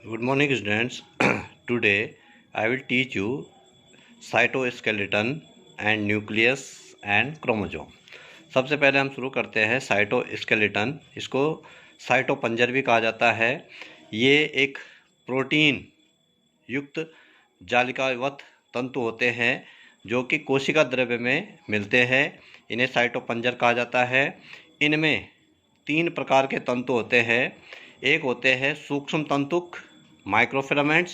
Good morning, students. Today I will teach you cytoskeleton and nucleus and chromosome. सबसे पहले हम शुरू करते हैं साइटोस्केलेटन। इसको साइटोपंजर भी कहा जाता है। ये एक प्रोटीन युक्त जालिकावत तंतु होते हैं जो कि कोशिका द्रव्य में मिलते हैं। इन्हें साइटोपंजर कहा जाता है। इनमें 3 प्रकार के तंतु होते हैं। एक होते हैं सूक्ष्म तंतुक माइक्रोफिलामेंट्स,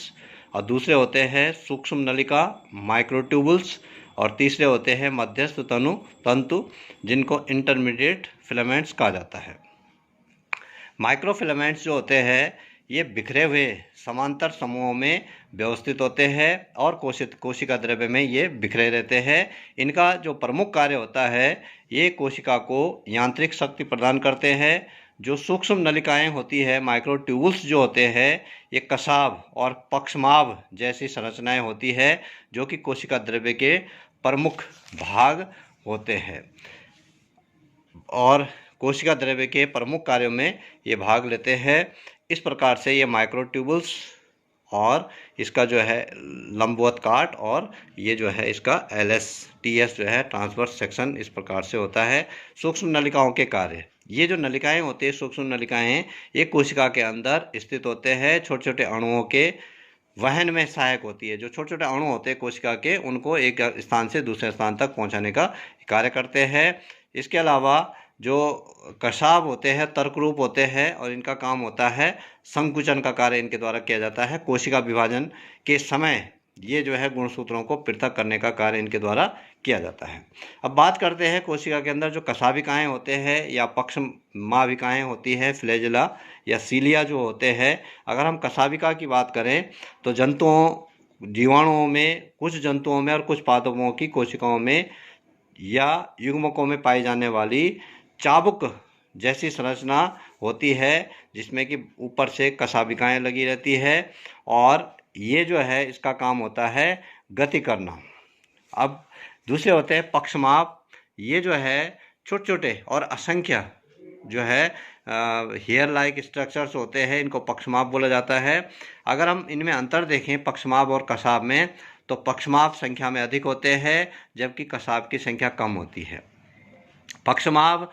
और दूसरे होते हैं सूक्ष्म नलिका माइक्रोट्यूबुल्स, और तीसरे होते हैं मध्यस्थ तंतु जिनको इंटरमीडिएट फिलामेंट्स कहा जाता है। माइक्रोफिलामेंट्स जो होते हैं ये बिखरे हुए समांतर समूहों में व्यवस्थित होते हैं और कोशिका द्रव्य में ये बिखरे रहते हैं। इनका जो प्रमुख कार्य होता है ये कोशिका को यांत्रिक शक्ति प्रदान करते हैं। जो सूक्ष्म नलिकाएं होती है माइक्रोट्यूबुल्स जो होते हैं ये कसाव और पक्षमाभ जैसी संरचनाएं होती है जो कि कोशिका द्रव्य के प्रमुख भाग होते हैं और कोशिका द्रव्य के प्रमुख कार्यों में ये भाग लेते हैं। इस प्रकार से ये माइक्रोट्यूबुल्स और इसका जो है लंबवत काट और ये जो है इसका LSTS जो है ट्रांसवर्स सेक्शन इस प्रकार से होता है। सूक्ष्म नलिकाओं के कार्य, ये जो नलिकाएं होती है सूक्ष्म नलिकाएं ये कोशिका के अंदर स्थित होते हैं। छोटे छोटे अणुओं के वहन में सहायक होती है। जो छोटे छोटे अणु होते हैं कोशिका के उनको एक स्थान से दूसरे स्थान तक पहुंचाने का कार्य करते हैं। इसके अलावा जो कशाभ होते हैं तर्करूप होते हैं और इनका काम होता है संकुचन का कार्य इनके द्वारा किया जाता है। कोशिका विभाजन के समय ये जो है गुणसूत्रों को पृथक करने का कार्य इनके द्वारा किया जाता है। अब बात करते हैं कोशिका के अंदर जो कशाभिकाएं होते हैं या पक्षमाभिकाएं होती है, फ्लैजेला या सीलिया जो होते हैं। अगर हम कशाभिका की बात करें तो जीवाणुओं में, कुछ जंतुओं में और कुछ पादपों की कोशिकाओं में या युग्मकों में पाई जाने वाली चाबुक जैसी संरचना होती है जिसमें कि ऊपर से कशाभिकाएं लगी रहती है और ये जो है इसका काम होता है गति करना। अब दूसरे होते हैं पक्षमाभ। ये जो है छोटे छोटे और असंख्य जो है हेयर लाइक स्ट्रक्चर्स होते हैं, इनको पक्षमाभ बोला जाता है। अगर हम इनमें अंतर देखें पक्षमाभ और कशाभ में तो पक्षमाभ संख्या में अधिक होते हैं जबकि कशाभ की संख्या कम होती है। पक्षमाभ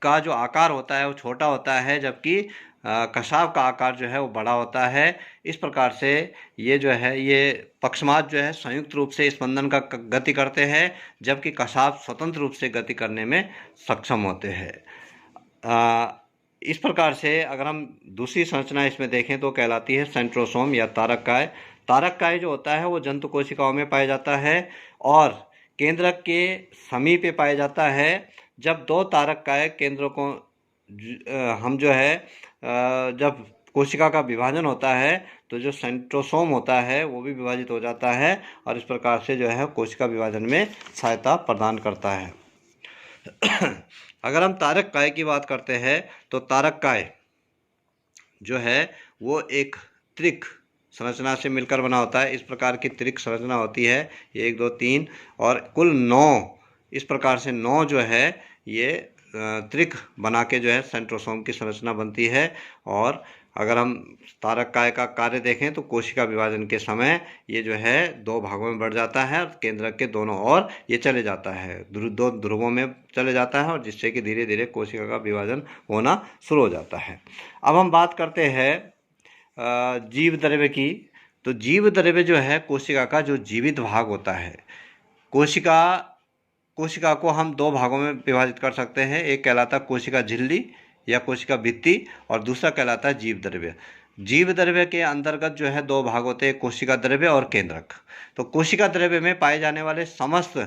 का जो आकार होता है वो छोटा होता है जबकि कशाभ का आकार जो है वो बड़ा होता है। इस प्रकार से ये जो है ये पक्षमाभ जो है संयुक्त रूप से स्पंदन का गति करते हैं जबकि कशाभ स्वतंत्र रूप से गति करने में सक्षम होते हैं। इस प्रकार से अगर हम दूसरी संरचना इसमें देखें तो कहलाती है सेंट्रोसोम या तारककाय। तारककाय जो होता है वो जंतु कोशिकाओं में पाया जाता है और केंद्रक के समीप पाया जाता है। जब 2 तारककाय केंद्रों को हम जो है जब कोशिका का विभाजन होता है तो जो सेंट्रोसोम होता है वो भी विभाजित हो जाता है और इस प्रकार से जो है कोशिका विभाजन में सहायता प्रदान करता है। अगर हम तारककाय की बात करते हैं तो तारककाय जो है वो एक त्रिक संरचना से मिलकर बना होता है। इस प्रकार की त्रिक संरचना होती है 1 2 3 और कुल 9, इस प्रकार से 9 जो है ये त्रिक बना के जो है सेंट्रोसोम की संरचना बनती है। और अगर हम तारककाय का कार्य देखें तो कोशिका विभाजन के समय ये जो है 2 भागों में बढ़ जाता है और केंद्रक के दोनों ओर ये चले जाता है, 2 ध्रुवों में चले जाता है और जिससे कि धीरे धीरे कोशिका का विभाजन होना शुरू हो जाता है। अब हम बात करते हैं जीव द्रव्य की। तो जीव द्रव्य जो है कोशिका का जो जीवित भाग होता है, कोशिका को हम 2 भागों में विभाजित कर सकते हैं। एक कहलाता है कोशिका झिल्ली या कोशिका भित्ति और दूसरा कहलाता है जीव द्रव्य। जीव द्रव्य के अंतर्गत जो है 2 भाग होते हैं, कोशिका द्रव्य और केंद्रक। तो कोशिका द्रव्य में पाए जाने वाले समस्त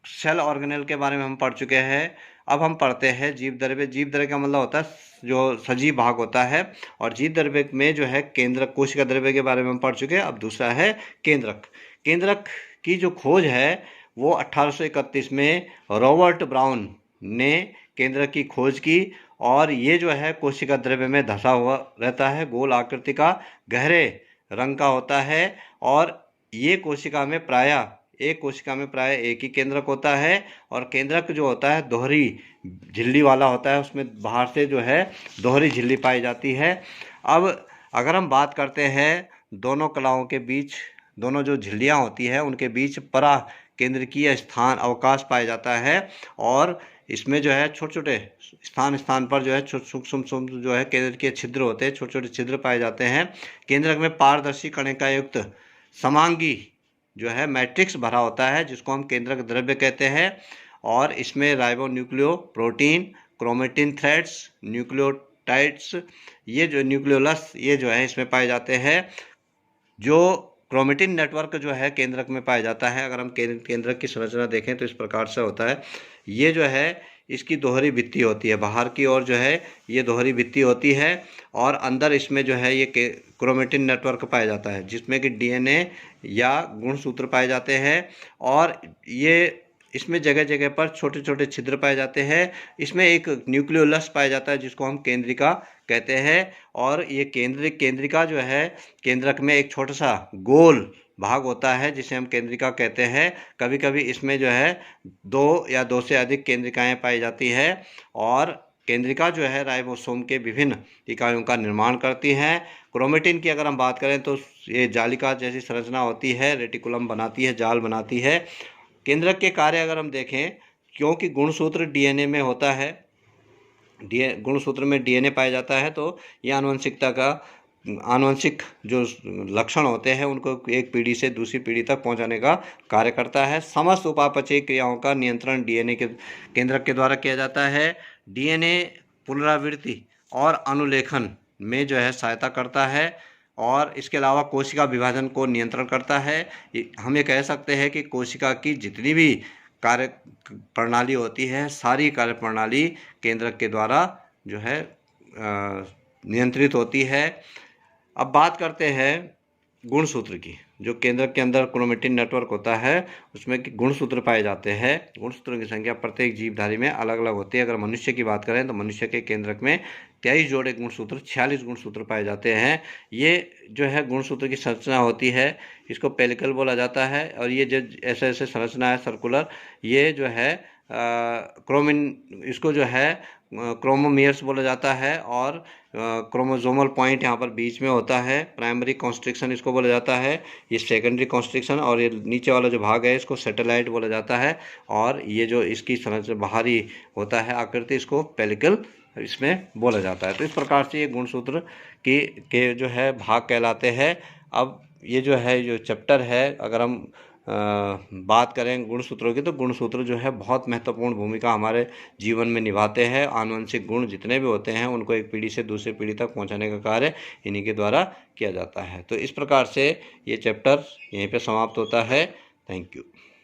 सेल ऑर्गेनेल के बारे में हम पढ़ चुके हैं। अब हम पढ़ते हैं जीव द्रव्य। जीव द्रव्य का मतलब होता है जो सजीव भाग होता है और जीव द्रव्य में जो है केंद्रक, कोशिका द्रव्य के बारे में हम पढ़ चुके हैं। अब दूसरा है केंद्रक। केंद्रक की जो खोज है वो 1831 में रॉबर्ट ब्राउन ने केंद्रक की खोज की और ये जो है कोशिका द्रव्य में धंसा हुआ रहता है, गोल आकृति का, गहरे रंग का होता है और ये कोशिका में प्रायः एक ही केंद्रक होता है और केंद्रक जो होता है दोहरी झिल्ली वाला होता है, उसमें बाहर से जो है दोहरी झिल्ली पाई जाती है। अब अगर हम बात करते हैं दोनों कलाओं के बीच, दोनों जो झिल्लियाँ होती है उनके बीच परा केंद्रकीय स्थान अवकाश पाया जाता है, और इसमें जो है छोटे छोटे स्थान स्थान पर जो है सूक्ष्म जो है केंद्रकीय छिद्र होते हैं, छोटे छोटे छिद्र पाए जाते हैं। केंद्रक में पारदर्शी कणिका युक्त समांगी जो है मैट्रिक्स भरा होता है, जिसको हम केंद्रक द्रव्य कहते हैं। और इसमें ribo nucleo protein, chromatin threads, nucleotides, ये जो न्यूक्लियोलस ये जो है इसमें पाए जाते हैं। जो क्रोमेटिन नेटवर्क जो है केंद्रक में पाया जाता है, अगर हम केंद्रक की संरचना देखें तो इस प्रकार से होता है। ये जो है इसकी दोहरी भित्ति होती है, बाहर की ओर जो है ये दोहरी भित्ति होती है, और अंदर इसमें जो है ये क्रोमेटिन नेटवर्क पाया जाता है, जिसमें कि डीएनए या गुणसूत्र पाए जाते हैं। और ये इसमें जगह जगह पर छोटे छोटे छिद्र पाए जाते हैं। इसमें एक न्यूक्लियोलस पाया जाता है, जिसको हम केंद्रिका कहते हैं। और ये केंद्रिका जो है केंद्रक में एक छोटा सा गोल भाग होता है, जिसे हम केंद्रिका कहते हैं। कभी कभी इसमें जो है 2 या 2 से अधिक केंद्रिकाएं पाई जाती है, और केंद्रिका जो है राइबोसोम के विभिन्न इकाइयों का निर्माण करती हैं। क्रोमेटिन की अगर हम बात करें तो ये जालिका जैसी संरचना होती है, रेटिकुलम बनाती है, जाल बनाती है। केंद्रक के कार्य अगर हम देखें, क्योंकि गुणसूत्र डीएनए में होता है, गुणसूत्र में डीएनए पाया जाता है, तो ये आनुवंशिक जो लक्षण होते हैं उनको एक पीढ़ी से दूसरी पीढ़ी तक पहुंचाने का कार्य करता है। समस्त उपापचयी क्रियाओं का नियंत्रण डीएनए के केंद्रक के द्वारा किया जाता है। डीएनए पुनरावृत्ति और अनुलेखन में जो है सहायता करता है, और इसके अलावा कोशिका विभाजन को नियंत्रण करता है। हम ये कह सकते हैं कि कोशिका की जितनी भी कार्य प्रणाली होती है, सारी कार्य प्रणाली केंद्रक के द्वारा जो है नियंत्रित होती है। अब बात करते हैं गुणसूत्र की। जो केंद्रक के अंदर क्रोमेटिन नेटवर्क होता है उसमें गुणसूत्र पाए जाते हैं। गुणसूत्रों की संख्या प्रत्येक जीवधारी में अलग अलग होती है। अगर मनुष्य की बात करें तो मनुष्य के केंद्रक में 23 जोड़े गुणसूत्र, 46 गुणसूत्र पाए जाते हैं। ये जो है गुणसूत्र की संरचना होती है, इसको पेलिकल बोला जाता है। और ये जो ऐसे ऐसे संरचना है सर्कुलर, ये जो है इसको जो है क्रोमोमियर्स बोला जाता है। और क्रोमोजोमल पॉइंट यहाँ पर बीच में होता है। प्राइमरी कॉन्स्ट्रिक्शन इसको बोला जाता है, ये सेकेंडरी कॉन्स्ट्रिक्शन, और ये नीचे वाला जो भाग है इसको सैटेलाइट बोला जाता है। और ये जो इसकी संरचना बाहरी होता है आकृति, इसको पेलिकल इसमें बोला जाता है। तो इस प्रकार से ये गुणसूत्र के जो है भाग कहलाते हैं। अब ये जो है जो चैप्टर है, अगर हम बात करें गुणसूत्रों की, तो गुणसूत्र जो है बहुत महत्वपूर्ण भूमिका हमारे जीवन में निभाते हैं। आनुवंशिक गुण जितने भी होते हैं उनको एक पीढ़ी से दूसरी पीढ़ी तक पहुंचाने का कार्य इन्हीं के द्वारा किया जाता है। तो इस प्रकार से ये चैप्टर यहीं पे समाप्त होता है। Thank you.